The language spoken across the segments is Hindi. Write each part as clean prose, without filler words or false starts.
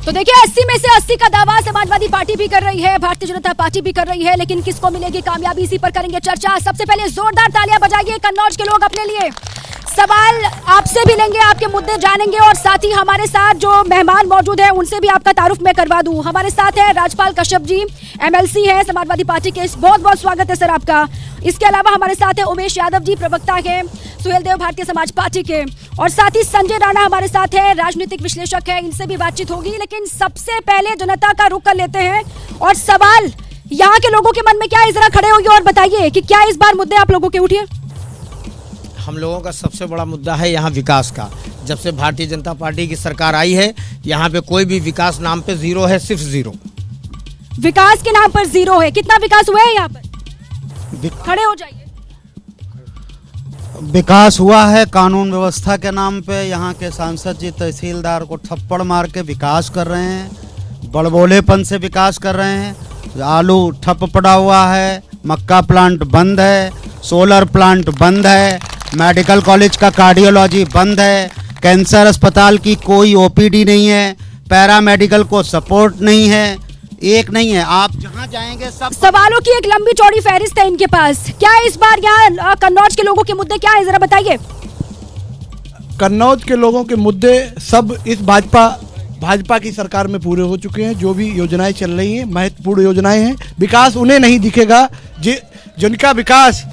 तो देखिए 80 में से 80 का दावा समाजवादी पार्टी भी कर रही है, भारतीय जनता पार्टी भी कर रही है, लेकिन किसको मिलेगी कामयाबी, इसी पर करेंगे चर्चा। सबसे पहले जोरदार तालियां बजाइए कन्नौज के लोग अपने लिए। सवाल आपसे भी लेंगे, आपके मुद्दे जानेंगे और साथ ही हमारे साथ जो मेहमान मौजूद है उनसे भी आपका तारुफ मैं करवा दूं। हमारे साथ है राजपाल कश्यप जी, एमएलसी है समाजवादी पार्टी के। बहुत बहुत स्वागत है सर आपका। इसके अलावा हमारे साथ है उमेश यादव जी, प्रवक्ता है सुहेल देव भारतीय समाज पार्टी के, और साथ ही संजय राणा हमारे साथ है, राजनीतिक विश्लेषक है। इनसे भी बातचीत होगी, लेकिन सबसे पहले जनता का रुख कर लेते हैं और सवाल यहाँ के लोगों के मन में क्या है जरा खड़े होइए और बताइए कि क्या इस बार मुद्दे आप लोगों के उठे। हम लोगों का सबसे बड़ा मुद्दा है यहाँ विकास का। जब से भारतीय जनता पार्टी की सरकार आई है यहाँ पे कोई भी विकास नाम पे जीरो है, सिर्फ जीरो। विकास के नाम पर जीरो है। कितना विकास हुआ है यहाँ पर? खड़े हो जाइए। विकास हुआ है कानून व्यवस्था के नाम पे। यहाँ के सांसद जी तहसीलदार को थप्पड़ मार के विकास कर रहे हैं, बड़बोलेपन से विकास कर रहे हैं। आलू ठप पड़ा हुआ है, मक्का प्लांट बंद है, सोलर प्लांट बंद है, मेडिकल कॉलेज का कार्डियोलॉजी बंद है, कैंसर अस्पताल की कोई ओपीडी नहीं है, पैरामेडिकल को सपोर्ट नहीं है, एक नहीं है। आप जहां जाएंगे सब सवालों की एक लंबी चौड़ी फहरिस्त है इनके पास। क्या इस बार यहाँ कन्नौज के लोगों के मुद्दे क्या है जरा बताइए। कन्नौज के लोगों के मुद्दे सब इस भाजपा की सरकार में पूरे हो चुके हैं। जो भी योजनाएं चल रही हैं महत्वपूर्ण योजनाएं हैं। विकास उन्हें नहीं दिखेगा जिनका विकास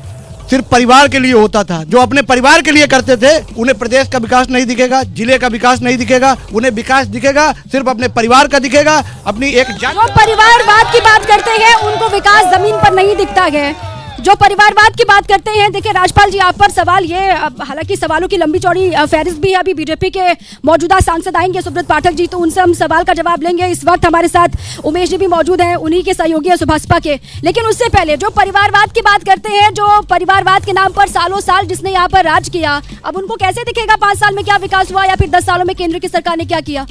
सिर्फ परिवार के लिए होता था, जो अपने परिवार के लिए करते थे। उन्हें प्रदेश का विकास नहीं दिखेगा, जिले का विकास नहीं दिखेगा। उन्हें विकास दिखेगा सिर्फ अपने परिवार का दिखेगा, अपनी एक जो परिवारवाद की बात करते हैं उनको विकास जमीन पर नहीं दिखता है। जो परिवारवाद की बात करते हैं, देखिए राजपाल जी आप पर सवाल ये, हालांकि सवालों की लंबी चौड़ी फहरिस्त भी है। अभी बीजेपी के मौजूदा सांसद आएंगे सुब्रत पाठक जी, तो उनसे हम सवाल का जवाब लेंगे। इस वक्त हमारे साथ उमेश जी भी मौजूद हैं, उन्हीं के सहयोगी है सुभाषपा के। लेकिन उससे पहले जो परिवारवाद की बात करते हैं, जो परिवारवाद के नाम पर सालों साल जिसने यहाँ पर राज किया, अब उनको कैसे दिखेगा 5 साल में क्या विकास हुआ या फिर 10 सालों में केंद्र की सरकार ने क्या किया?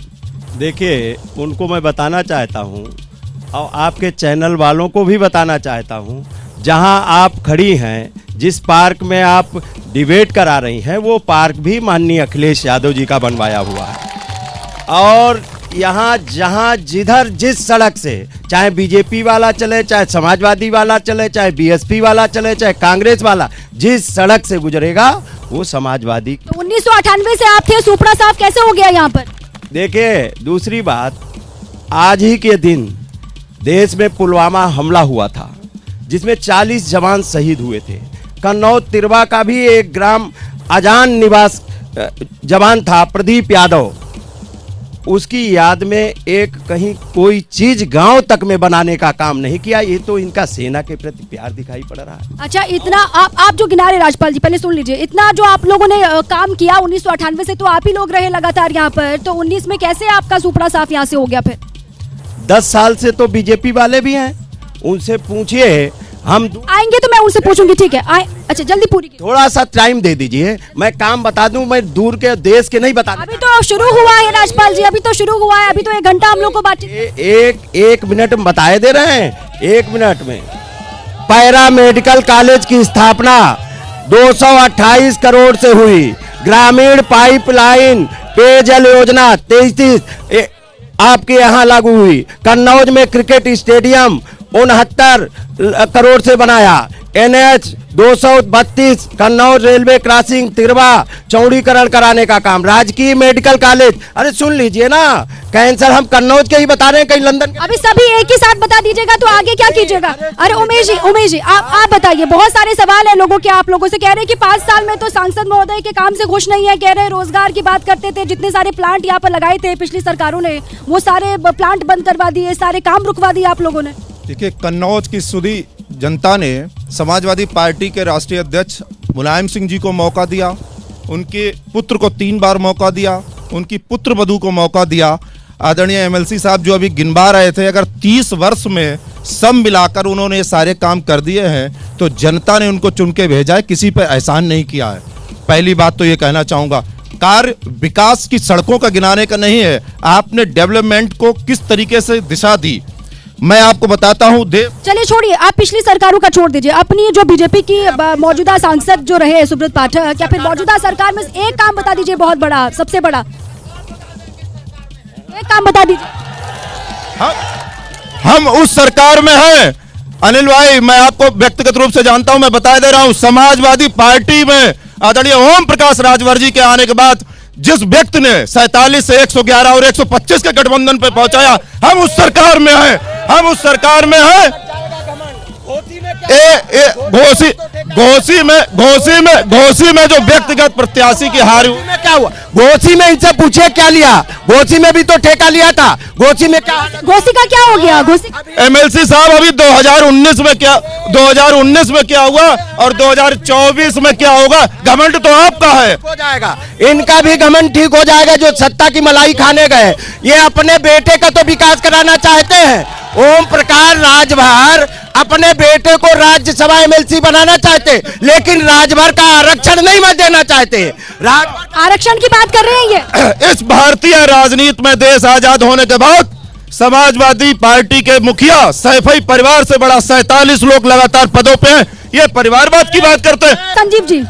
देखिए उनको मैं बताना चाहता हूँ और आपके चैनल वालों को भी बताना चाहता हूँ, जहां आप खड़ी हैं, जिस पार्क में आप डिबेट करा रही हैं, वो पार्क भी माननीय अखिलेश यादव जी का बनवाया हुआ है। और यहाँ जहां जिधर जिस सड़क से, चाहे बीजेपी वाला चले, चाहे समाजवादी वाला चले, चाहे बीएसपी वाला चले, चाहे कांग्रेस वाला, जिस सड़क से गुजरेगा वो समाजवादी। तो 1998 से आप थे, सुपड़ा साफ कैसे हो गया यहाँ पर? देखिए दूसरी बात, आज ही के दिन देश में पुलवामा हमला हुआ था जिसमें 40 जवान शहीद हुए थे। कन्नौज तिरवा का भी एक ग्राम अजान निवास जवान था प्रदीप यादव, उसकी याद में एक कहीं कोई चीज गांव तक में बनाने का काम नहीं किया। ये तो इनका सेना के प्रति प्यार दिखाई पड़ रहा है। अच्छा, इतना आप जो गिना रहे राजपाल जी, पहले सुन लीजिए। इतना जो आप लोगों ने काम किया 1998 से, तो आप ही लोग रहे लगातार यहाँ पर, तो 19 में कैसे आपका सुपड़ा साफ यहाँ से हो गया? फिर 10 साल से तो बीजेपी वाले भी हैं, उनसे पूछिए। हम आएंगे तो मैं उनसे पूछूंगी, ठीक है? अच्छा जल्दी पूरी थोड़ा सा टाइम दे दीजिए, मैं काम बता दूं। मैं दूर के देश के नहीं बता। अभी तो शुरू हुआ है राजपाल जी, अभी तो शुरू हुआ है, अभी तो 1 घंटा हम लोग को बातचीत। एक मिनट में बताए दे रहे हैं। 1 मिनट में पैरा मेडिकल कॉलेज की स्थापना 228 करोड़ से हुई। ग्रामीण पाइपलाइन पेयजल योजना 33 आपके यहाँ लागू हुई। कन्नौज में क्रिकेट स्टेडियम 69 करोड़ से बनाया। NH 232 Kannauj railway crossing Tirwa चौड़ीकरण कराने का काम। राजकीय मेडिकल कॉलेज, अरे सुन लीजिए ना, कैंसर हम कन्नौज के ही बता रहे हैं, कहीं लंदन के। अभी सभी एक ही साथ बता दीजिएगा तो आगे क्या कीजिएगा? अरे उमेश जी आप बताइए। बहुत सारे सवाल है लोगों के, आप लोगों से कह रहे हैं कि 5 साल में तो सांसद महोदय के काम से खुश नहीं है, कह रहे रोजगार की बात करते थे, जितने सारे प्लांट यहाँ पर लगाए थे पिछली सरकारों ने, वो सारे प्लांट बंद करवा दिए, सारे काम रुकवा दिए आप लोगों ने। देखिए, कन्नौज की सुधी जनता ने समाजवादी पार्टी के राष्ट्रीय अध्यक्ष मुलायम सिंह जी को मौका दिया, उनके पुत्र को 3 बार मौका दिया, उनकी पुत्र वधू को मौका दिया। आदरणीय एमएलसी साहब जो अभी गिनवा रहे थे, अगर 30 वर्ष में सब मिलाकर उन्होंने ये सारे काम कर दिए हैं, तो जनता ने उनको चुन के भेजा है, किसी पर एहसान नहीं किया है। पहली बात तो ये कहना चाहूँगा, कार्य विकास की सड़कों का गिनाने का नहीं है, आपने डेवलपमेंट को किस तरीके से दिशा दी, मैं आपको बताता हूँ। चलिए छोड़िए, आप पिछली सरकारों का छोड़ दीजिए, अपनी जो बीजेपी की मौजूदा सांसद जो रहे सुब्रत पाठक, क्या फिर मौजूदा सरकार में एक काम बता दीजिए बहुत बड़ा, सबसे बड़ा एक काम बता दीजिए। हम उस सरकार में हैं। अनिल भाई, मैं आपको व्यक्तिगत रूप से जानता हूं, मैं बता दे रहा हूं, समाजवादी पार्टी में आदरणीय ओम प्रकाश राजभर जी के आने के बाद जिस व्यक्ति ने 47 से 111 और 125 के गठबंधन पे पहुंचाया, हम उस सरकार में हैं, हम उस सरकार में हैं। घोसी में जो व्यक्तिगत प्रत्याशी की हार हुई, में क्या हुआ? घोसी में इनसे पूछे क्या लिया? घोसी में भी तो ठेका लिया था। घोसी में क्या? घोसी का क्या हो गया? घोसी एमएलसी साहब, अभी 2019 में क्या हुआ और 2024 में क्या होगा? घमंड तो आपका है। हो जाएगा, इनका भी घमंड ठीक हो जाएगा जो सत्ता की मलाई खाने गए। ये अपने बेटे का तो विकास कराना चाहते हैं। ओम प्रकाश राजभर अपने बेटे को राज्यसभा एमएलसी बनाना चाहते, लेकिन राजभर का आरक्षण नहीं मत देना चाहते। आरक्षण की बात कर रहे हैं ये। इस भारतीय राजनीति में देश आजाद होने के बाद समाजवादी पार्टी के मुखिया सैफई परिवार से बड़ा 47 लोग लगातार पदों पे हैं। ये परिवारवाद की बात करते हैं। संजीव जी,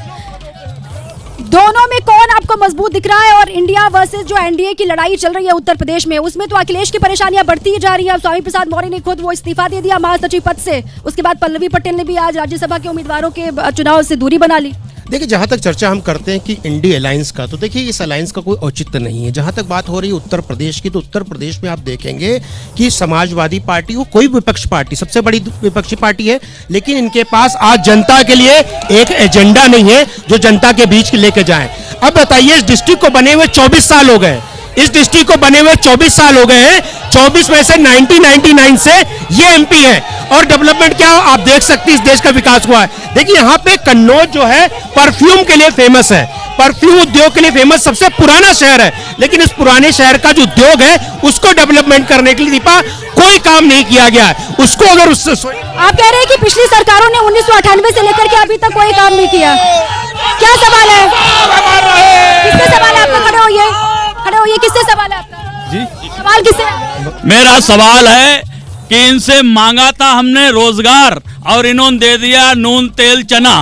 दोनों में कौन आपको मजबूत दिख रहा है? और इंडिया वर्सेस जो एनडीए की लड़ाई चल रही है उत्तर प्रदेश में, उसमें तो अखिलेश की परेशानियां बढ़ती ही जा रही है। स्वामी प्रसाद मौर्य ने खुद वो इस्तीफा दे दिया महासचिव पद से। उसके बाद पल्लवी पटेल ने भी आज राज्यसभा के उम्मीदवारों के चुनाव से दूरी बना ली। देखिए, जहाँ तक चर्चा हम करते हैं कि इंडी अलायंस का, तो देखिए इस अलायंस का कोई औचित्य नहीं है। जहाँ तक बात हो रही है उत्तर प्रदेश की, तो उत्तर प्रदेश में आप देखेंगे कि समाजवादी पार्टी हो, कोई विपक्ष पार्टी, सबसे बड़ी विपक्षी पार्टी है, लेकिन इनके पास आज जनता के लिए एक एजेंडा नहीं है जो जनता के बीच लेके जाए। अब बताइए, इस डिस्ट्रिक्ट को बने हुए 24 साल हो गए, इस डिस्ट्रिक्ट को बने हुए 24 साल हो गए हैं। 24 में से 1999 से ये एमपी है, और डेवलपमेंट क्या आप देख सकते हैं, इस देश का विकास हुआ है। देखिए, यहाँ पे कन्नौज जो है परफ्यूम के लिए फेमस है, परफ्यूम उद्योग के लिए फेमस, सबसे पुराना शहर है, लेकिन इस पुराने शहर का जो उद्योग है उसको डेवलपमेंट करने के लिए दीपा कोई काम नहीं किया गया है। उसको अगर उससे आप कह रहे हैं कि पिछली सरकारों ने 1998 से लेकर के अभी तक कोई काम नहीं किया। क्या सवाल है? किससे सवाल है आपका? खड़े होइए, किससे सवाल है आपका? जी, सवाल किससे? मेरा सवाल है कि इनसे मांगा था हमने रोजगार और इन्होंने दे दिया नून तेल चना।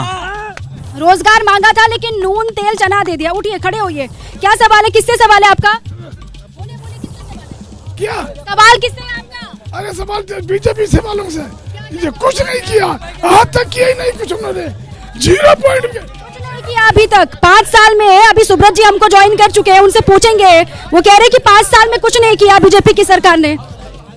रोजगार मांगा था लेकिन नून तेल चना दे दिया। उठिए, खड़े होइए। क्या सवाल है? किससे सवाल है आपका? क्या सवाल किससे है आपका? अरे सवाल बीजेपी से वालों से। ये कुछ नहीं किया, आज तक किया ही नहीं कुछ उन्होंने। 0 पॉइंट किया अभी तक। 5 साल में है। अभी सुब्रत जी हमको ज्वाइन कर चुके हैं, उनसे पूछेंगे। वो कह रहे हैं कि 5 साल में कुछ नहीं किया बीजेपी की सरकार ने।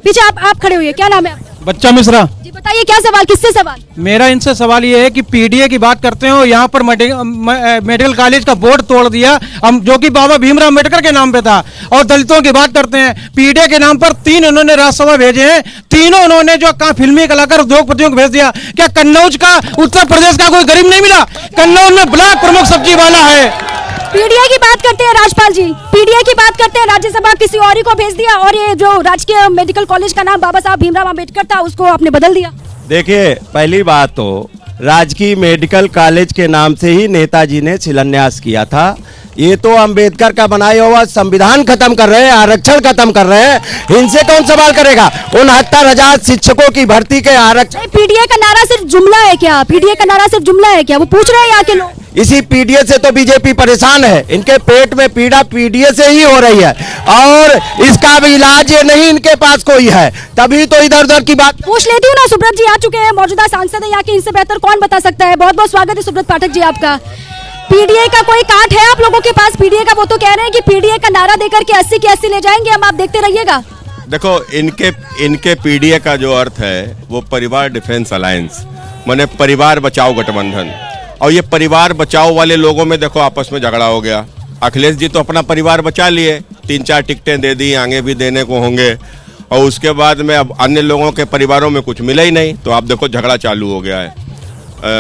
पीछे आप खड़े हुए, क्या नाम है आपका? बच्चा मिश्रा जी, बताइए क्या सवाल, किससे सवाल? मेरा इनसे सवाल ये है कि पीडीए की बात करते हो, यहाँ पर मेडिकल कॉलेज का बोर्ड तोड़ दिया, हम जो कि बाबा भीमराव अम्बेडकर के नाम पे था। और दलितों की बात करते हैं, पीडीए के नाम पर 3 उन्होंने राज्यसभा भेजे हैं, तीनों उन्होंने जो फिल्मी कलाकार उद्योगपतियों को भेज दिया। क्या कन्नौज का, उत्तर प्रदेश का कोई गरीब नहीं मिला? कन्नौज में ब्लॉक प्रमुख सब्जी वाला है। पीडीए की बात करते हैं राजपाल जी, पीडीए की बात करते हैं, राज्यसभा किसी और ही को भेज दिया, और ये जो राजकीय मेडिकल कॉलेज का नाम बाबा साहब भीमराव अम्बेडकर था उसको आपने बदल दिया। देखिए, पहली बात तो राजकीय मेडिकल कॉलेज के नाम से ही नेताजी ने शिलान्यास किया था। ये तो अंबेडकर का बनाया हुआ संविधान खत्म कर रहे हैं, आरक्षण खत्म कर रहे हैं। इनसे कौन सवाल करेगा? 69,000 शिक्षकों की भर्ती के आरक्षण। पीडीए का नारा सिर्फ जुमला है क्या? पीडीए का नारा सिर्फ जुमला है क्या? वो पूछ रहे हैं यहाँ के लोग। इसी पीडीए से तो बीजेपी परेशान है। इनके पेट में पीड़ा पीडीए से ही हो रही है, और इसका भी इलाज ये नहीं इनके पास कोई है, तभी तो इधर उधर की बात पूछ लेती हूँ ना। सुब्रत जी आ चुके हैं, मौजूदा सांसद है यहाँ के, इनसे बेहतर कौन बता सकता है। बहुत बहुत स्वागत है सुब्रत पाठक जी आपका। पीडीए का कोई काट है आप लोगों के पास? पीडीए का वो तो कह रहे हैं कि पीडीए का नारा देकर के 80 के 80 ले जाएंगे हम, आप देखते रहिएगा। देखो, इनके पीडीए का जो अर्थ है वो परिवार डिफेंस अलायंस, माने परिवार बचाओ गठबंधन। और ये परिवार बचाओ वाले लोगों में देखो आपस में झगड़ा हो गया। अखिलेश जी तो अपना परिवार बचा लिए, 3-4 टिकटें दे दी, आगे भी देने को होंगे, और उसके बाद में अब अन्य लोगों के परिवारों में कुछ मिला ही नहीं, तो आप देखो झगड़ा चालू हो गया है।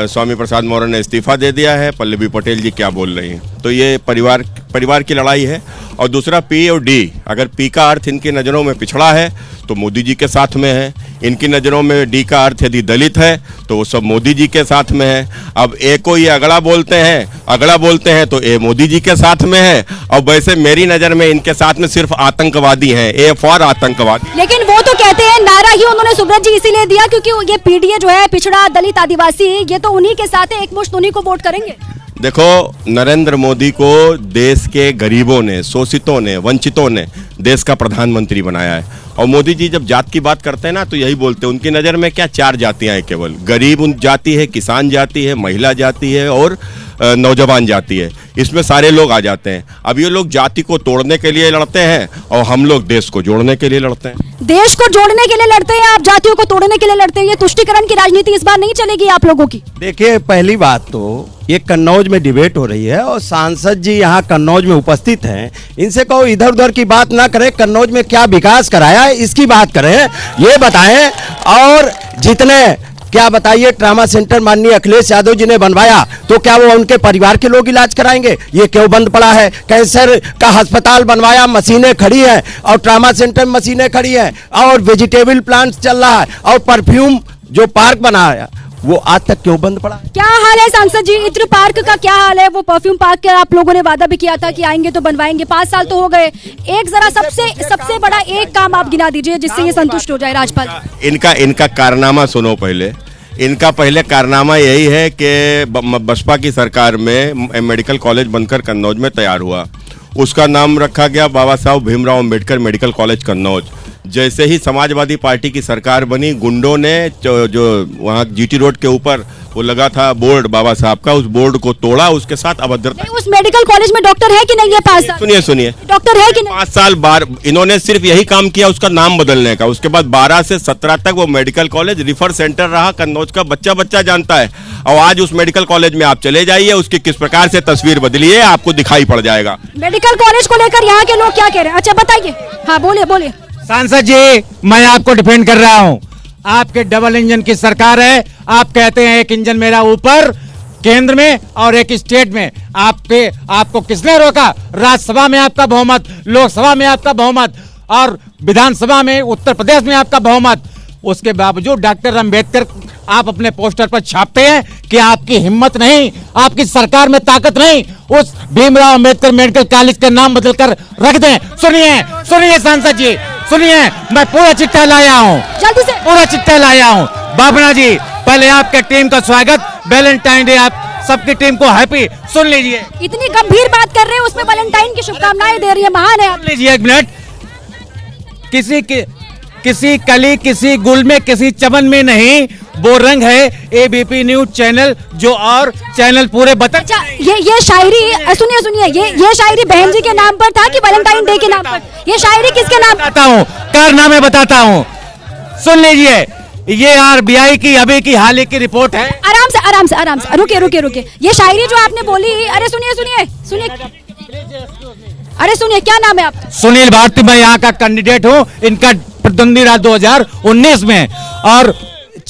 स्वामी प्रसाद मौर्य ने इस्तीफा दे दिया है, पल्लवी पटेल जी क्या बोल रही हैं, तो ये परिवार की लड़ाई है। और दूसरा पी और डी, अगर पी का अर्थ इनकी नज़रों में पिछड़ा है तो मोदी जी के साथ में है, इनकी नज़रों में डी का अर्थ यदि दलित है तो वो सब मोदी जी के साथ में है। अब ए को ये अगड़ा बोलते हैं तो ए मोदी जी के साथ में है, और वैसे मेरी नज़र में इनके साथ में सिर्फ आतंकवादी हैं, ए फॉर आतंकवादी। लेकिन वो तो कहते हैं नारा ही उन्होंने सुब्रत जी इसीलिए दिया क्योंकि ये पीडीए जो है पिछड़ा, दलित, आदिवासी, ये तो उन्हीं के साथ है, एक मुश्त उन्हीं को वोट करेंगे। देखो, नरेंद्र मोदी को देश के गरीबों ने, शोषितों ने, वंचितों ने देश का प्रधानमंत्री बनाया है। और मोदी जी जब जात की बात करते हैं ना तो यही बोलते हैं, उनकी नज़र में क्या 4 जातियां हैं केवल, गरीब उन जाति है, किसान जाति है, महिला जाति है और नौजवान जाति है। इसमें सारे लोग आ जाते हैं। अब ये लोग जाति को तोड़ने के लिए लड़ते हैं और हम लोग देश को जोड़ने के लिए लड़ते हैं। देश को जोड़ने के लिए लड़ते हैं, आप जातियों को तोड़ने के लिए लड़ते हैं। ये तुष्टीकरण की राजनीति इस बार नहीं चलेगी आप लोगों की। देखिए, पहली बात तो ये कन्नौज में डिबेट हो रही है और सांसद जी यहाँ कन्नौज में उपस्थित हैं। इनसे कहो इधर उधर की बात ना करें, कन्नौज में क्या विकास कराया है इसकी बात करें, ये बताएं। और जितने क्या बताइए ट्रामा सेंटर माननीय अखिलेश यादव जी ने बनवाया, तो क्या वो उनके परिवार के लोग इलाज कराएंगे? ये क्यों बंद पड़ा है? कैंसर का अस्पताल बनवाया, मशीनें खड़ी हैं और ट्रामा सेंटर में मशीनें खड़ी हैं और वेजिटेबल प्लांट चल रहा है और परफ्यूम जो पार्क बनाया वो आज तक क्यों बंद पड़ा है? क्या हाल है सांसद जी, इत्र पार्क का क्या हाल है? वो परफ्यूम पार्क का आप लोगों ने वादा भी किया था कि आएंगे तो बनवाएंगे, 5 साल तो हो गए। एक जरा सबसे बड़ा एक काम आप गिना दीजिए जिससे ये संतुष्ट हो जाए राज्यपाल। इनका कारनामा सुनो पहले। इनका पहले कारनामा यही है कि बसपा की सरकार में मेडिकल कॉलेज बनकर कन्नौज में तैयार हुआ, उसका नाम रखा गया बाबा साहब भीमराव अंबेडकर मेडिकल कॉलेज कन्नौज। जैसे ही समाजवादी पार्टी की सरकार बनी, गुंडों ने जो वहाँ जीटी रोड के ऊपर वो लगा था बोर्ड बाबा साहब का, उस बोर्ड को तोड़ा, उसके साथ अभद्रता। उस मेडिकल कॉलेज में डॉक्टर है कि नहीं है? 5 साल सुनिए डॉक्टर है कि नहीं? 5 साल बार इन्होंने सिर्फ यही काम किया उसका नाम बदलने का। उसके बाद 12 से 17 तक वो मेडिकल कॉलेज रिफर सेंटर रहा, कन्नौज का बच्चा जानता है। और आज उस मेडिकल कॉलेज में आप चले जाइए, उसकी किस प्रकार से तस्वीर बदली है आपको दिखाई पड़ जाएगा। मेडिकल कॉलेज को लेकर यहाँ के लोग क्या कह रहे हैं? अच्छा बताइए, हाँ बोलिए। सांसद जी, मैं आपको डिफेंड कर रहा हूं। आपके डबल इंजन की सरकार है। आप कहते हैं एक इंजन मेरा ऊपर केंद्र में और एक स्टेट में। आपको किसने रोका? राज्यसभा में आपका बहुमत, लोकसभा में आपका बहुमत और विधानसभा में उत्तर प्रदेश में आपका बहुमत। उसके बावजूद डॉक्टर अंबेडकर आप अपने पोस्टर पर छापते हैं कि आपकी हिम्मत नहीं, आपकी सरकार में ताकत नहीं, उस भीमराव अंबेडकर मेडिकल कॉलेज का नाम बदलकर रख दें। सुनिए सांसद जी, सुनिए, मैं पूरा चिट्ठा लाया हूँ, जल्दी से पूरा चिट्ठा लाया हूँ। बाबना जी, पहले आपके टीम का स्वागत, वैलेंटाइन डे, आप सबकी टीम को हैप्पी। सुन लीजिए, इतनी गंभीर बात कर रहे हैं, उसमें वैलेंटाइन की शुभकामनाएं दे रही है, महान है। सुन लीजिए एक मिनट। किसी कली, किसी गुल में, किसी चमन में नहीं, वो रंग है एबीपी न्यूज चैनल जो और चैनल पूरे बता। अच्छा, ये शायरी सुनिए, ये शायरी बहन जी के नाम पर था कि वैलेंटाइन डे के नाम पर? ये शायरी किसके नाम? बताता हूँ, कारनामे बताता हूँ। सुन लीजिए, ये आरबीआई की अभी की हाल ही की रिपोर्ट है। आराम से रुकिए। ये शायरी जो आपने बोली, अरे सुनिए, अरे सुनिए, क्या नाम है आपका? सुनील भारती, मैं यहाँ का कैंडिडेट हूँ, इनका प्रतिद्वंदी रहा 2019 में। और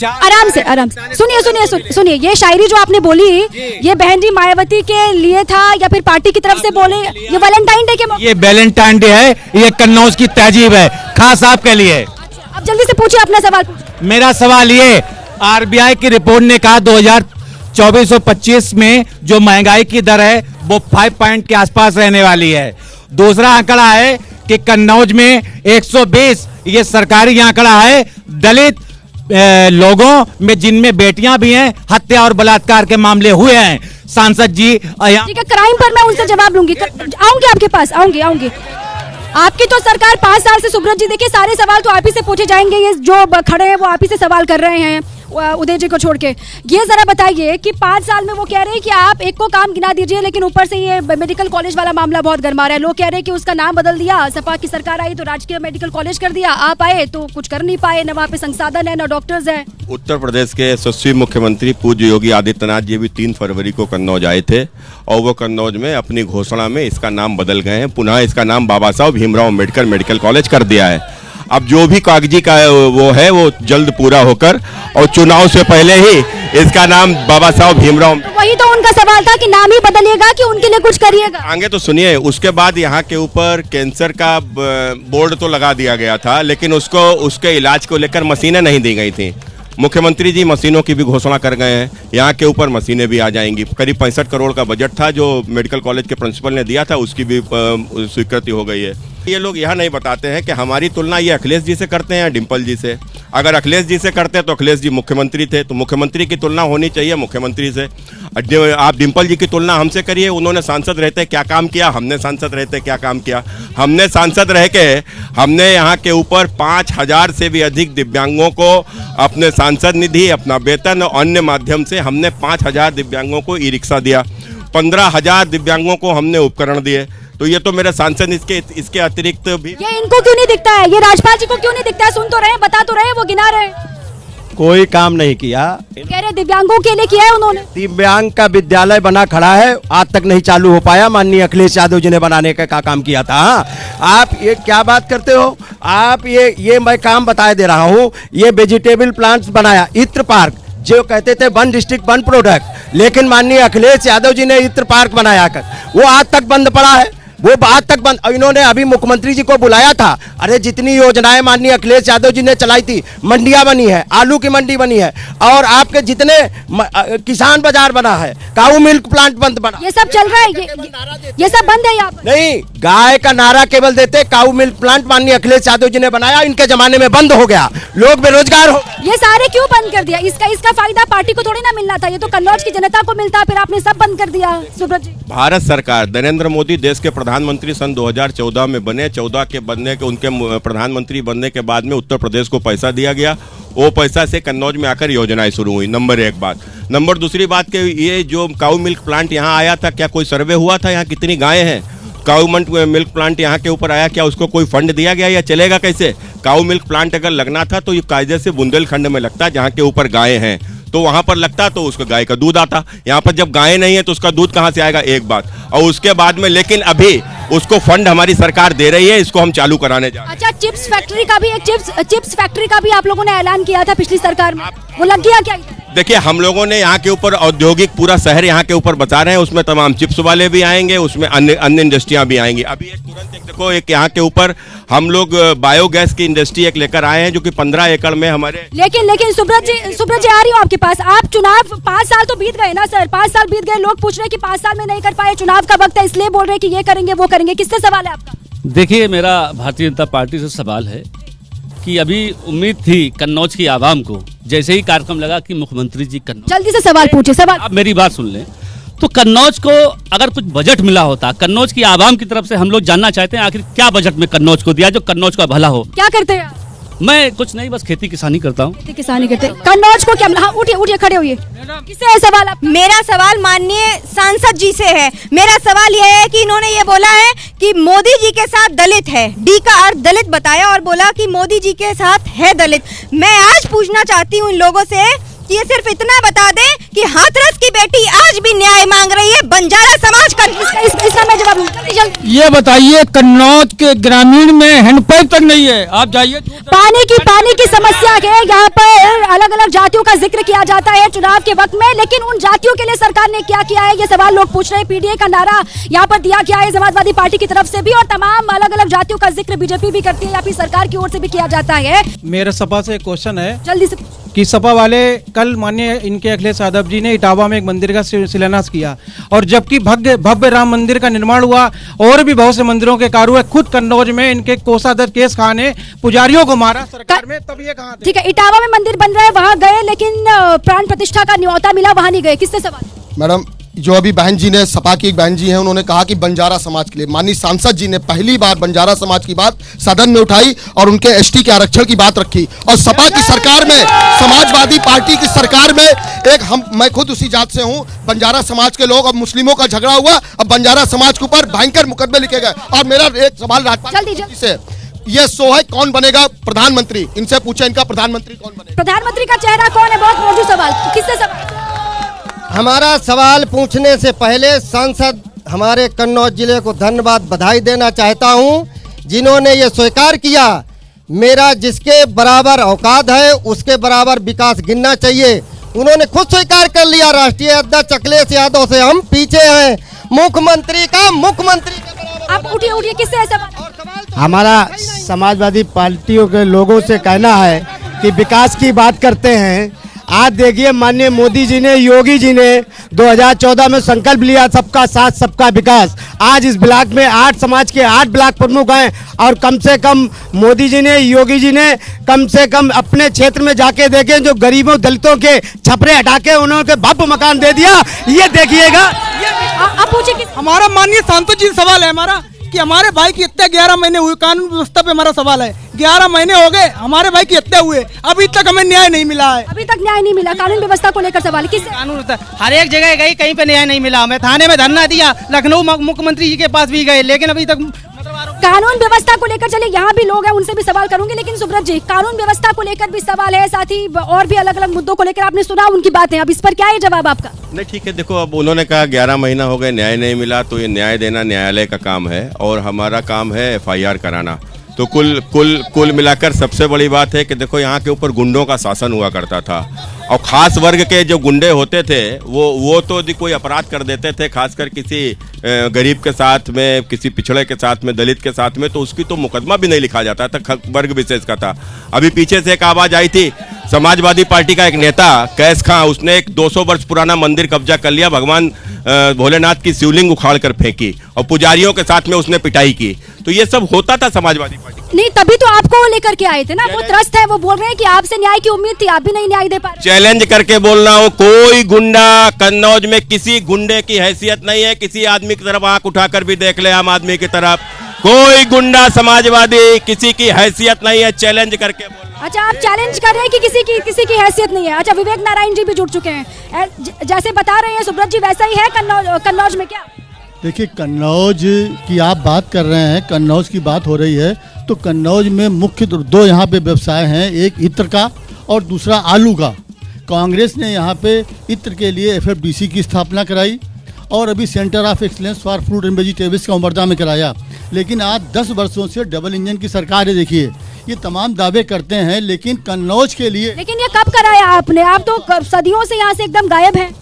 आराम से सुनिए, ये शायरी जो आपने बोली, ये बहन जी मायावती के लिए था या फिर पार्टी की तरफ से बोले? ये वैलेंटाइन डे के मौके? ये वैलेंटाइन डे है, ये कन्नौज की तहजीब है, खास आपके लिए। अब जल्दी से पूछिए अपना सवाल। मेरा सवाल ये, आरबीआई की रिपोर्ट ने कहा 2024-25 में जो महंगाई की दर है वो 5 पॉइंट के आसपास रहने वाली है। दूसरा आंकड़ा है कि कन्नौज में 120, ये सरकारी आंकड़ा है, दलित लोगों में जिनमें बेटियां भी हैं, हत्या और बलात्कार के मामले हुए हैं। सांसद जी, ठीक है, क्राइम पर मैं उनसे जवाब लूंगी, आऊंगी आपके पास, आऊंगी। आपकी तो सरकार 5 साल से, सुब्रत जी देखिए, सारे सवाल तो आप ही से पूछे जाएंगे। ये जो खड़े हैं वो आप ही से सवाल कर रहे हैं, उदय जी को छोड़ के। ये जरा बताइए कि 5 साल में वो कह रहे हैं कि आप एक को काम गिना दीजिए, लेकिन ऊपर से ये मेडिकल कॉलेज वाला मामला बहुत गरमा रहा है। लोग कह रहे हैं कि उसका नाम बदल दिया, सपा की सरकार आई तो राजकीय मेडिकल कॉलेज कर दिया, आप आए तो कुछ कर नहीं पाए, न वहाँ पे संसाधन है, न डॉक्टर्स है। उत्तर प्रदेश के यशस्वी मुख्यमंत्री पूज्य योगी आदित्यनाथ जी भी 3 फरवरी को कन्नौज आए थे और वो कन्नौज में अपनी घोषणा में इसका नाम बदल गए हैं, पुनः इसका नाम बाबा साहब भीमराव अंबेडकर मेडिकल कॉलेज कर दिया है। अब जो भी कागजी का वो है वो जल्द पूरा होकर, और चुनाव से पहले ही इसका नाम बाबा साहब भीमराव। वही तो उनका सवाल था कि नाम ही बदलिएगा कि उनके लिए कुछ करिएगा? आगे तो सुनिए, उसके बाद यहाँ के ऊपर कैंसर का बोर्ड तो लगा दिया गया था, लेकिन उसके इलाज को लेकर मशीनें नहीं दी गई थी। मुख्यमंत्री जी मशीनों की भी घोषणा कर गए हैं, यहाँ के ऊपर मशीनें भी आ जाएंगी। करीब 65 करोड़ का बजट था जो मेडिकल कॉलेज के प्रिंसिपल ने दिया था, उसकी भी स्वीकृति हो गई है। ये लोग यह नहीं बताते हैं कि हमारी तुलना ये अखिलेश जी से करते हैं या डिम्पल जी से। अगर अखिलेश जी से करते तो अखिलेश जी मुख्यमंत्री थे, तो मुख्यमंत्री की तुलना होनी चाहिए मुख्यमंत्री से। आप डिम्पल जी की तुलना हमसे करिए, उन्होंने सांसद रहते क्या काम किया, हमने सांसद रहते क्या काम किया। हमने सांसद रह के हमने यहाँ के ऊपर 5,000 से भी अधिक दिव्यांगों को अपने सांसद निधि, अपना वेतन और अन्य माध्यम से हमने 5,000 दिव्यांगों को ई रिक्शा दिया, 15,000 दिव्यांगों को हमने उपकरण दिए। तो ये तो मेरे सांसद इसके अतिरिक्त भी। ये इनको क्यों नहीं दिखता है, ये राजपाल जी को क्यों नहीं दिखता है? सुन तो रहे, बता तो रहे, वो गिना रहे। कोई काम नहीं किया, कह रहे दिव्यांगों के लिए किया है उन्होंने। दिव्यांग का विद्यालय बना खड़ा है, आज तक नहीं चालू हो पाया। माननीय अखिलेश यादव जी ने बनाने का काम किया था। आप ये क्या बात करते हो? आप ये मैं काम बताए दे रहा हूँ। ये वेजिटेबल प्लांट्स बनाया, इत्र पार्क, जो कहते थे वन डिस्ट्रिक्ट वन प्रोडक्ट, लेकिन माननीय अखिलेश यादव जी ने इत्र पार्क बनाया कर, वो आज तक बंद पड़ा है। वो आज तक बंद। इन्होंने अभी मुख्यमंत्री जी को बुलाया था, अरे जितनी योजनाएं माननीय अखिलेश यादव जी ने चलाई थी, मंडियां बनी है, आलू की मंडी बनी है, और आपके जितने किसान बाजार बना है, काऊ मिल्क प्लांट बंद बना, ये सब चल रहा है, ये सब बंद है यहाँ पर। नहीं, गाय का नारा केवल देते, काऊ मिल्क प्लांट माननीय अखिलेश यादव जी ने बनाया, इनके जमाने में बंद हो गया, लोग बेरोजगार हो। ये सारे क्यों बंद कर दिया? इसका फायदा पार्टी को थोड़ी ना मिलना था, ये तो कन्नौज की जनता को मिलता, फिर आपने सब बंद कर दिया। सुब्रत जी, भारत सरकार, नरेंद्र मोदी देश के प्रधानमंत्री सन 2014 में बने। 14 के बनने के उनके प्रधानमंत्री बनने के बाद में उत्तर प्रदेश को पैसा दिया गया, वो पैसा से कन्नौज में आकर योजनाएं शुरू हुई। नंबर एक बात। नंबर दूसरी बात कि ये जो काऊ मिल्क प्लांट यहाँ आया था, क्या कोई सर्वे हुआ था यहाँ कितनी गायें हैं? काऊ मिल्क प्लांट यहाँ के ऊपर आया, क्या उसको कोई फंड दिया गया या चलेगा कैसे? काऊ मिल्क प्लांट अगर लगना था तो ये कायदे से बुंदेलखंड में लगता, जहाँ के ऊपर गायें हैं, तो वहां पर लगता तो उसका गाय का दूध आता। यहाँ पर जब गायें नहीं है तो उसका दूध कहाँ से आएगा? एक बात। और उसके बाद में, लेकिन अभी उसको फंड हमारी सरकार दे रही है, इसको हम चालू कराने जा रहे हैं। अच्छा, चिप्स फैक्ट्री का भी चिप्स फैक्ट्री का भी आप लोगों ने ऐलान किया था पिछली सरकार में, वो लग गया क्या? देखिए, हम लोगों ने यहाँ के ऊपर औद्योगिक पूरा शहर यहाँ के ऊपर बचा रहे हैं, उसमें तमाम चिप्स वाले भी आएंगे, उसमें अन्य इंडस्ट्रियां भी आएंगी। अभी तुरंत देखो, एक यहाँ के ऊपर हम लोग बायोगैस की इंडस्ट्री एक लेकर आए हैं, जो कि 15 एकड़ में हमारे। लेकिन सुब्रत जी आ रही हूँ आपके पास। आप चुनाव 5 साल तो बीत गए ना सर, 5 साल बीत गए, लोग पूछ रहे हैं कि 5 साल में नहीं कर पाए, चुनाव का वक्त है इसलिए बोल रहे हैं कि ये करेंगे वो करेंगे। किससे सवाल है आपका? देखिए, मेरा भारतीय जनता पार्टी से सवाल है कि अभी उम्मीद थी कन्नौज की आवाम को, जैसे ही कार्यक्रम लगा कि मुख्यमंत्री जी कन्नौज, जल्दी से सवाल पूछे। सवाल आप मेरी बात सुन लें, तो कन्नौज को अगर कुछ बजट मिला होता, कन्नौज की आवाम की तरफ से हम लोग जानना चाहते हैं आखिर क्या बजट में कन्नौज को दिया जो कन्नौज का भला हो। क्या करते हैं? मैं कुछ नहीं, बस खेती किसानी करता हूँ। खेती किसानी करते हैं। कन्नौज को क्या मिला? हाँ, उठिए खड़े होइए। किससे है सवाल आप? मेरा सवाल माननीय सांसद जी से है। मेरा सवाल यह है कि इन्होंने ये बोला है कि मोदी जी के साथ दलित है, डी का अर्थ दलित बताया और बोला कि मोदी जी के साथ है दलित। मैं आज पूछना चाहती हूँ इन लोगों से कि ये सिर्फ इतना बता दें कि हाथरस की बेटी आज भी न्याय मांग रही है, बंजारा समाज का। इसका मैं जवाब दूंगा। ये बताइए, कन्नौज के ग्रामीण में हैंडपंप तक नहीं है, आप जाइए। पानी की समस्या के यहाँ पर अलग अलग जातियों का जिक्र किया जाता है चुनाव के वक्त में, लेकिन उन जातियों के लिए सरकार ने क्या किया है, ये सवाल लोग पूछ रहे हैं। पीडीए का नारा यहाँ पर दिया गया है समाजवादी पार्टी की तरफ से भी, और तमाम अलग अलग जातियों का जिक्र बीजेपी भी करती है या फिर सरकार की ओर से भी किया जाता है। मेरे सपा से क्वेश्चन है जल्दी से कि सपा वाले कल माननीय इनके अखिलेश यादव जी ने इटावा में एक मंदिर का शिलान्यास किया, और जबकि भव्य राम मंदिर का निर्माण हुआ और भी बहुत से मंदिरों के कार्य हुए, खुद कन्नौज में इनके कोषाध्यक्ष केस खान ने पुजारियों को मारा सरकार में, तब ये कहाँ थे? ठीक है, इटावा में मंदिर बन रहा है, वहाँ गए, लेकिन प्राण प्रतिष्ठा का न्योता मिला, वहाँ नहीं गए। किससे सवाल? मैडम, जो अभी बहन जी ने, सपा की एक बहन जी हैं, उन्होंने कहा कि बंजारा समाज के लिए, माननीय सांसद जी ने पहली बार बंजारा समाज की बात सदन में उठाई और उनके एसटी के आरक्षण की बात रखी। और सपा की सरकार में, समाजवादी पार्टी की सरकार में मैं खुद उसी जात से हूं, बंजारा समाज के लोग, अब मुस्लिमों का झगड़ा हुआ, अब बंजारा समाज के ऊपर भयंकर मुकदमे लिखे गए। और मेरा एक सवाल राज्यपाल जी से, ये सो है कौन बनेगा प्रधानमंत्री? इनसे पूछे, इनका प्रधानमंत्री कौन बनेगा? प्रधानमंत्री का चेहरा कौन है? बहुत मौजूद सवाल। किससे सवाल? हमारा सवाल पूछने से पहले सांसद हमारे कन्नौज जिले को धन्यवाद बधाई देना चाहता हूं, जिन्होंने ये स्वीकार किया मेरा जिसके बराबर औकात है उसके बराबर विकास गिनना चाहिए। उन्होंने खुद स्वीकार कर लिया, राष्ट्रीय अध्यक्ष अखिलेश यादव से हम पीछे हैं, मुख्यमंत्री के बराबर। आप उठिए, किससे है सवाल? हमारा समाजवादी पार्टियों के लोगों से कहना है कि विकास की बात करते हैं, आज देखिए माननीय मोदी जी ने, योगी जी ने 2014 में संकल्प लिया सबका साथ सबका विकास। आज इस ब्लॉक में 8 समाज के 8 ब्लॉक प्रमुख हैं और कम से कम मोदी जी ने, योगी जी ने कम से कम अपने क्षेत्र में जाके देखें, जो गरीबों दलितों के छपरे हटा के उन्होंने भव्य मकान दे दिया। ये देखिएगा। आप पूछे हमारा माननीय सांसद जी सवाल है हमारा कि हमारे भाई की हत्या 11 महीने हुए, कानून व्यवस्था पे हमारा सवाल है। 11 महीने हो गए हमारे भाई की हत्या हुए, अभी तक हमें न्याय नहीं मिला है। अभी तक न्याय नहीं मिला। कानून व्यवस्था को लेकर सवाल किस कानून हर एक जगह गई, कहीं पे न्याय नहीं मिला। हमें थाने में धरना दिया, लखनऊ मुख्यमंत्री जी के पास भी गए, लेकिन अभी तक कानून व्यवस्था को लेकर, चलिए यहाँ भी लोग हैं उनसे भी सवाल करूंगी, लेकिन सुब्रत जी कानून व्यवस्था को लेकर भी सवाल है, साथ ही और भी अलग अलग मुद्दों को लेकर आपने सुना उनकी बातें। अब इस पर क्या है जवाब आपका? नहीं ठीक है, देखो अब उन्होंने कहा 11 महीना हो गए न्याय नहीं मिला, तो ये न्याय देना न्यायालय का काम है और हमारा काम है FIR कराना। तो कुल मिलाकर सबसे बड़ी बात है कि देखो यहाँ के ऊपर गुंडों का शासन हुआ करता था और खास वर्ग के जो गुंडे होते थे वो तो यदि कोई अपराध कर देते थे, खासकर किसी गरीब के साथ में, किसी पिछड़े के साथ में, दलित के साथ में, तो उसकी तो मुकदमा भी नहीं लिखा जाता था, वर्ग विशेष का था। अभी पीछे से एक आवाज आई थी, समाजवादी पार्टी का एक नेता कैस खां, उसने एक 200 वर्ष पुराना मंदिर कब्जा कर लिया, भगवान भोलेनाथ की शिवलिंग उखाड़ कर फेंकी और पुजारियों के साथ में उसने पिटाई की। तो ये सब होता था समाजवादी पार्टी। नहीं, तभी तो आपको लेकर के आए थे ना, वो त्रस्त है, वो बोल रहे हैं कि आपसे न्याय की उम्मीद थी, आप भी नहीं न्याय दे पा रहे। चैलेंज करके बोल रहा हूँ, कोई गुंडा कन्नौज में किसी गुंडे की हैसियत नहीं है। किसी आदमी की तरफ आंख उठाकर भी देख ले, आम आदमी की तरफ, कोई गुंडा समाजवादी किसी की हैसियत नहीं है। चैलेंज करके बोल। अच्छा, आप चैलेंज कर रहे हैं कि किसी की हैसियत नहीं है। अच्छा, विवेक नारायण जी भी जुड़ चुके हैं, जैसे बता रहे हैं सुब्रत जी, वैसा ही है कन्नौज में क्या? देखिए, कन्नौज की आप बात कर रहे हैं, कन्नौज की बात हो रही है, तो कन्नौज में मुख्य 2 यहाँ पे व्यवसाय हैं, एक इत्र का और दूसरा आलू का। कांग्रेस ने यहाँ पे इत्र के लिए FFDC की स्थापना कराई और अभी centre of excellence for fruit and vegetables का उमरदा में कराया। लेकिन आज 10 वर्षों से डबल इंजन की सरकार है। देखिए, ये तमाम दावे करते हैं, लेकिन कन्नौज के लिए। लेकिन ये कब कराया आपने? आप तो सदियों से यहाँ से एकदम गायब हैं।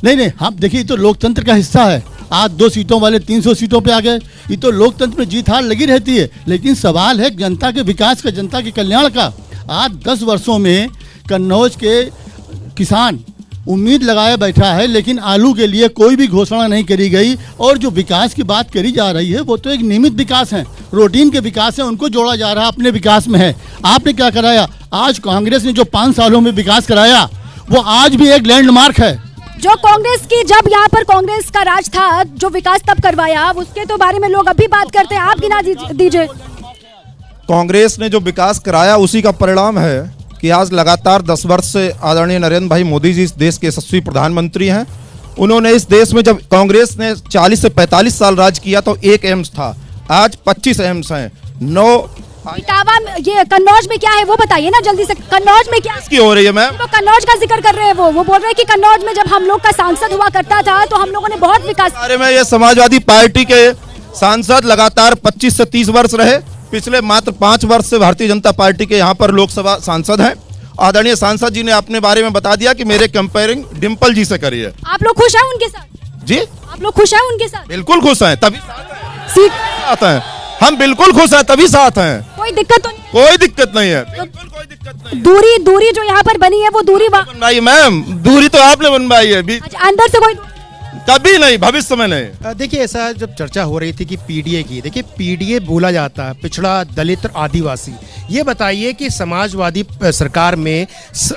नहीं, हम देखिए, ये तो लोकतंत्र का हिस्सा है। आज 2 सीटों वाले 300 सीटों पे आ गए। ये तो लोकतंत्र में जीत हार लगी रहती है, लेकिन सवाल है जनता के विकास का, जनता के कल्याण का। आज 10 वर्षों में कन्नौज के किसान उम्मीद लगाए बैठा है, लेकिन आलू के लिए कोई भी घोषणा नहीं करी गई। और जो विकास की बात करी जा रही है वो तो एक नियमित विकास है, रूटीन के विकास है, उनको जोड़ा जा रहा है, अपने विकास में है। आपने क्या कराया? आज कांग्रेस ने जो 5 सालों में विकास कराया वो आज भी एक लैंडमार्क है। जो कांग्रेस की, जब यहाँ पर कांग्रेस का राज था, जो विकास तब करवाया, उसके तो बारे में लोग अभी बात करते हैं, आप गिना दीजिए। कांग्रेस ने जो विकास कराया उसी का परिणाम है कि आज लगातार 10 वर्ष से आदरणीय नरेंद्र भाई मोदी जी इस देश के यशस्वी प्रधानमंत्री हैं। उन्होंने इस देश में, जब कांग्रेस ने 40 से 45 साल राज किया तो 1 एम्स था, आज 25 एम्स हैं। 9 इटावा ये कन्नौज में क्या है वो बताइए ना जल्दी से। कन्नौज में क्या की हो रही है मैम? तो कन्नौज का जिक्र कर रहे हैं, वो बोल रहे हैं कि कन्नौज में जब हम लोग का सांसद हुआ करता था तो हम लोगों ने बहुत विकास। अरे मैं, ये समाजवादी पार्टी के सांसद लगातार 25 से 30 वर्ष रहे। पिछले मात्र 5 वर्ष से भारतीय जनता पार्टी के यहाँ पर लोकसभा सांसद हैं। आदरणीय सांसद जी ने अपने बारे में बता दिया कि मेरे कंपेयरिंग डिम्पल जी से करी है। आप लोग खुश हैं उनके साथ? जी, आप लोग खुश हैं उनके साथ? बिल्कुल खुश हैं, तभी साथ हैं। हम बिल्कुल खुश हैं, तभी साथ हैं। कोई दिक्कत तो नहीं? कोई दिक्कत नहीं है, बिल्कुल कोई दिक्कत नहीं। दूरी जो यहाँ पर बनी है वो दूरी बनवाई मैम, दूरी तो आपने बनवाई है। अंदर से कोई कभी नहीं, भविष्य में नहीं। देखिए, ऐसा जब चर्चा हो रही थी कि पीडीए की, देखिए पीडीए बोला जाता है पिछड़ा, दलित, आदिवासी। ये बताइए कि समाजवादी सरकार में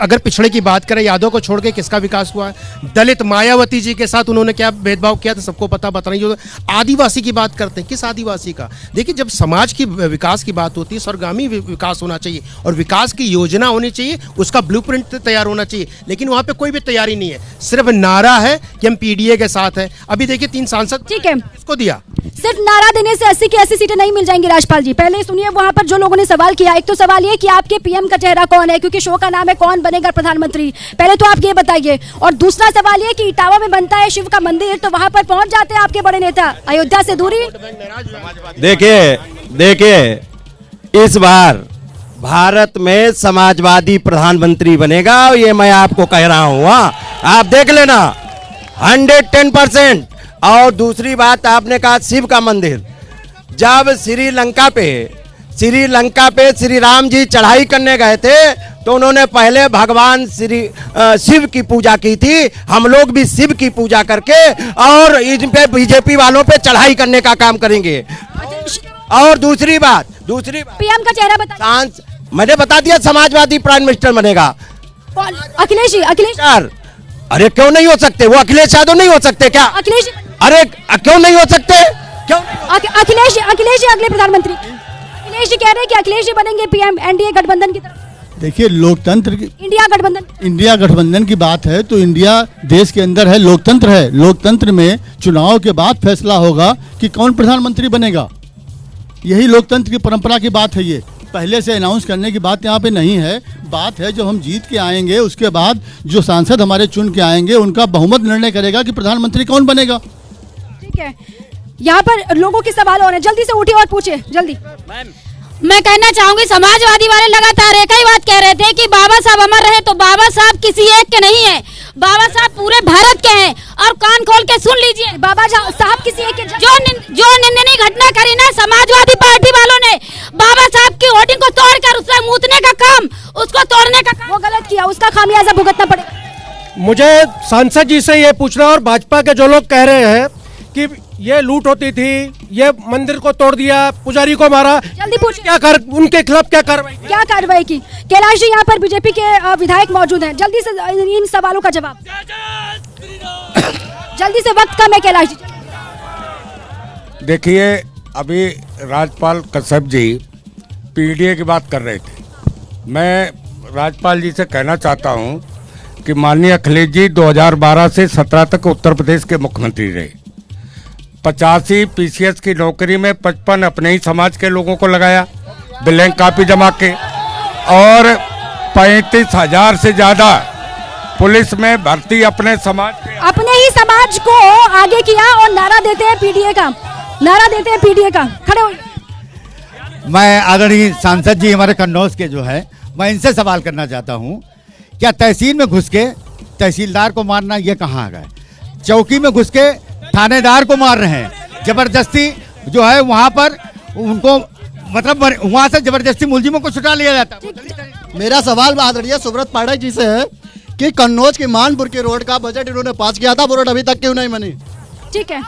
अगर पिछड़े की बात करें, यादव को छोड़ के किसका विकास हुआ है? दलित, मायावती जी के साथ उन्होंने क्या भेदभाव किया था सबको पता बता रही। आदिवासी की बात करते हैं, किस आदिवासी का? देखिए, जब समाज की विकास की बात होती है, सर्वगामी विकास होना चाहिए और विकास की योजना होनी चाहिए, उसका ब्लूप्रिंट तैयार होना चाहिए। लेकिन वहाँ पे कोई भी तैयारी नहीं है, सिर्फ नारा है कि हम पीडीए के साथ है। अभी देखिए 3 सांसद, ठीक है, किसको दिया? सिर्फ नारा देने से 80 की 80 सीटें नहीं मिल जाएंगी राजपाल जी। पहले सुनिए वहाँ पर जो लोगों ने सवाल किया। एक तो सवाल ये कि आपके पीएम का चेहरा कौन है, क्योंकि शो का नाम है कौन बनेगा प्रधानमंत्री। पहले तो आप ये बताइए। और दूसरा सवाल ये कि इटावा में बनता है शिव का मंदिर, तो वहाँ पर पहुँच जाते हैं आपके बड़े नेता। अयोध्या से दूरी। देखिए इस बार भारत में समाजवादी प्रधानमंत्री बनेगा, ये मैं आपको कह रहा हूँ। आप देख लेना 110%। और दूसरी बात, आपने कहा शिव का मंदिर, जब श्रीलंका पे श्री राम जी चढ़ाई करने गए थे तो उन्होंने पहले भगवान श्री शिव की पूजा की थी। हम लोग भी शिव की पूजा करके और इन पे बीजेपी वालों पे चढ़ाई करने का काम करेंगे। और दूसरी बात पीएम का चेहरा बता। मैंने बता दिया, समाजवादी प्राइम मिनिस्टर बनेगा। अखिलेश जी, अखिलेश अरे क्यों नहीं हो सकते? वो अखिलेश यादव नहीं हो सकते क्या? अखिलेश, अरे क्यों नहीं हो सकते? क्यों? अखिलेश जी अगले प्रधानमंत्री। अखिलेश जी कह रहे हैं कि अखिलेश जी बनेंगे पीएम एनडीए गठबंधन की तरफ। देखिए, लोकतंत्र की इंडिया गठबंधन की बात है तो इंडिया देश के अंदर है, लोकतंत्र है। लोकतंत्र में चुनाव के बाद फैसला होगा कि कौन प्रधानमंत्री बनेगा। यही लोकतंत्र की परंपरा की बात है। ये पहले से अनाउंस करने की बात यहाँ पे नहीं है। बात है जब हम जीत के आएंगे उसके बाद जो सांसद हमारे चुन के आएंगे उनका बहुमत निर्णय करेगा कि प्रधानमंत्री कौन बनेगा। ठीक है, यहाँ पर लोगों के सवाल हो रहे हैं, जल्दी से उठिए और पूछिए जल्दी। मैं कहना चाहूंगी, समाजवादी वाले लगातार एक ही बात कह रहे थे कि बाबा साहब अमर रहे, तो बाबा साहब किसी एक के नहीं है, बाबा साहब पूरे भारत के हैं। और कान खोल के सुन लीजिए, बाबा साहब किसी एक के जो निंदनीय घटना करी ना समाजवादी पार्टी वालों ने, बाबा साहब की होर्डिंग को तोड़कर उसमें मूतने का काम, उसको तोड़ने का काम, वो गलत किया, उसका खामियाजा भुगतना पड़ेगा। मुझे सांसद जी से ये पूछना, और भाजपा के जो लोग कह रहे हैं कि ये लूट होती थी, ये मंदिर को तोड़ दिया, पुजारी को मारा, जल्दी पूछिए उनके खिलाफ क्या कार्रवाई की? कैलाश जी यहाँ पर बीजेपी के विधायक मौजूद हैं, जल्दी से इन सवालों का जवाब। जल्दी से, वक्त कम है कैलाश जी। देखिए, अभी राज्यपाल कश्यप जी पीडीए की बात कर रहे थे। मैं राज्यपाल जी से कहना चाहता हूं कि माननीय अखिलेश जी 2012 से 17 तक उत्तर प्रदेश के मुख्यमंत्री रहे। 85 पीसीएस की नौकरी में 55 अपने ही समाज के लोगों को लगाया ब्लैंक कॉपी जमा के, और 35,000 से ज़्यादा पुलिस में भर्ती अपने ही समाज को आगे किया। और नारा देते हैं पीडीए का, खड़े हो। मैं आदरणीय सांसद जी हमारे कन्नौज के जो है, मैं इनसे सवाल करना चाहता हूं, क्या तहसील में घुस के तहसीलदार को मारना ये कहाँ आ गए? चौकी में घुस के थानेदार को मार रहे हैं, जबरदस्ती जो है वहाँ पर उनको, मतलब वहाँ से जबरदस्ती मुलजिमों को छुटा लिया जाता है। मेरा सवाल आदरणीय सुब्रत पाठक जी से है कि कन्नौज के मानपुर के रोड का बजट इन्होंने पास किया था, वो रोड अभी तक क्यों नहीं बनी? ठीक है,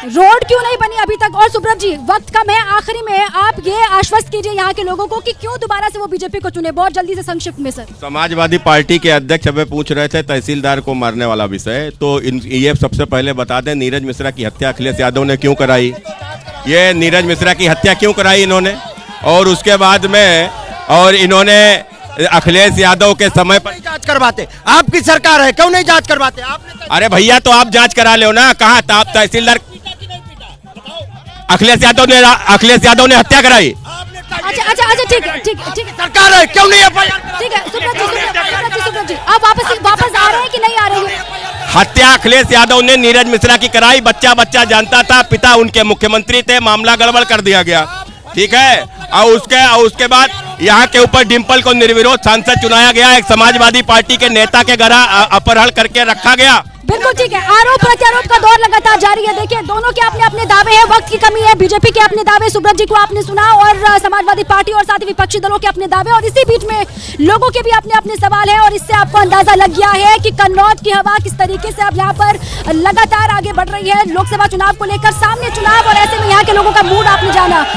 रोड क्यों नहीं बनी अभी तक? और सुब्रत जी, वक्त कम है, आखिरी में आप ये आश्वस्त कीजिए यहाँ के लोगों को कि क्यों दोबारा से वो बीजेपी को चुने, बहुत जल्दी से, संक्षिप्त में सर। समाजवादी पार्टी के अध्यक्ष हमें पूछ रहे थे तहसीलदार को मारने वाला विषय, तो ये सबसे पहले बता दें, नीरज मिश्रा की हत्या अखिलेश यादव ने क्यों कराई? ये नीरज मिश्रा की हत्या क्यों कराई इन्होंने? और उसके बाद में और इन्होंने अखिलेश यादव के समय पर जांच करवाते, आपकी सरकार है, क्यों नहीं जांच करवाते? अरे भैया, तो आप जांच करा लो ना, कहाँ था आप तहसीलदार? अखिलेश यादव ने हत्या कराई। अच्छा, ठीक है, सरकार है, क्यों नहीं? ठीक है, सुब्रत जी, आप वापस आ रहे हैं कि नहीं आ रहे हैं? हत्या अखिलेश यादव ने नीरज मिश्रा की कराई, बच्चा जानता था, पिता उनके मुख्यमंत्री थे, मामला गड़बड़ कर दिया गया, ठीक है। और उसके बाद यहाँ के ऊपर डिम्पल को निर्विरोध सांसद चुनाया गया, एक समाजवादी पार्टी के नेता के घर अपहरण करके रखा गया। बिल्कुल ठीक है, आरोप प्रत्यारोप का दौर लगातार जारी है। देखिए, दोनों के अपने अपने दावे हैं, वक्त की कमी है, बीजेपी के अपने दावे, सुब्रत जी को आपने सुना, और समाजवादी पार्टी और साथ ही विपक्षी दलों के अपने दावे, और इसी बीच में लोगों के भी अपने अपने सवाल हैं। और इससे आपको अंदाजा लग गया है कि कन्नौज की हवा किस तरीके से अब यहाँ पर लगातार आगे बढ़ रही है लोकसभा चुनाव को लेकर। सामने चुनाव, और ऐसे में यहाँ के लोगों का मूड आपने जाना।